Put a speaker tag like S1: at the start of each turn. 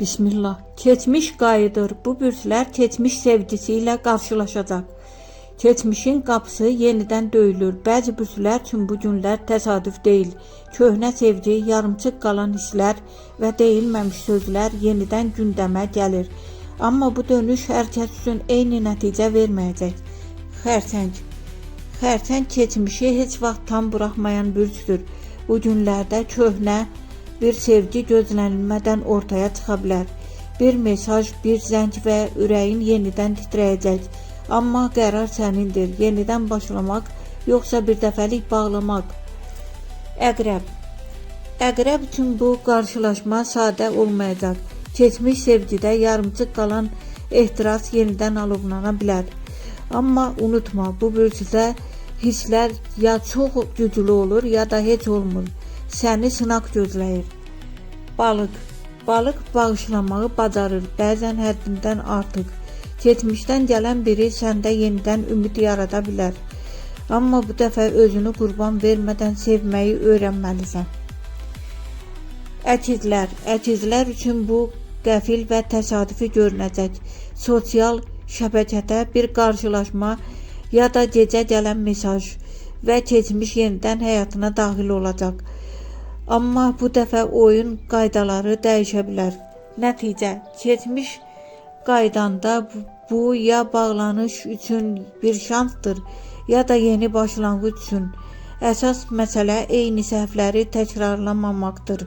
S1: Bismillah. Keçmiş qayıdır. Bu bürslər keçmiş sevgisi ilə qarşılaşacaq. Keçmişin qapısı yenidən döyülür. Bəzi bürslər üçün bu günlər təsadüf deyil. Köhnə sevgi, yarımçıq qalan hisslər və deyilməmiş sözlər yenidən gündəmə gəlir. Amma bu dönüş hər kəs üçün eyni nəticə verməyəcək. Xərçəng. Xərçəng keçmişi heç vaxt tam buraxmayan bürcdür. Bu günlərdə köhnə bir sevgi gözlənilmədən ortaya çıxa bilər. Bir mesaj, bir zəng və ürəyin yenidən titrəyəcək. Amma qərar sənindir. Yenidən başlamaq, yoxsa bir dəfəlik bağlamaq. Əqrəb. Əqrəb üçün bu qarşılaşma sadə olmayacaq. Keçmiş sevgidə yarımçıq qalan ehtiras yenidən alovlana bilər. Amma unutma, bu bürcdə hisslər ya çox güclü olur, ya da heç olmur. Səni sınaq gözləyir. Balıq. Balıq bağışlamağı bacarır, bəzən həddindən artıq. Keçmişdən gələn biri səndə yenidən ümid yarada bilər. Amma bu dəfə özünü qurban vermədən sevməyi öyrənməlisən. Əkizlər. Əkizlər üçün bu qəfil və təsadüfi görünəcək. Sosial şəbəkədə bir qarşılaşma ya da gecə gələn mesaj və keçmiş yenidən həyatına daxil olacaq. Amma bu dəfə oyun qaydaları dəyişə bilər. Nəticə, keçmiş qaydanda bu ya bağlanış üçün bir şansdır, ya da yeni başlanğıc üçün. Əsas məsələ eyni səhvləri təkrarlamamaqdır.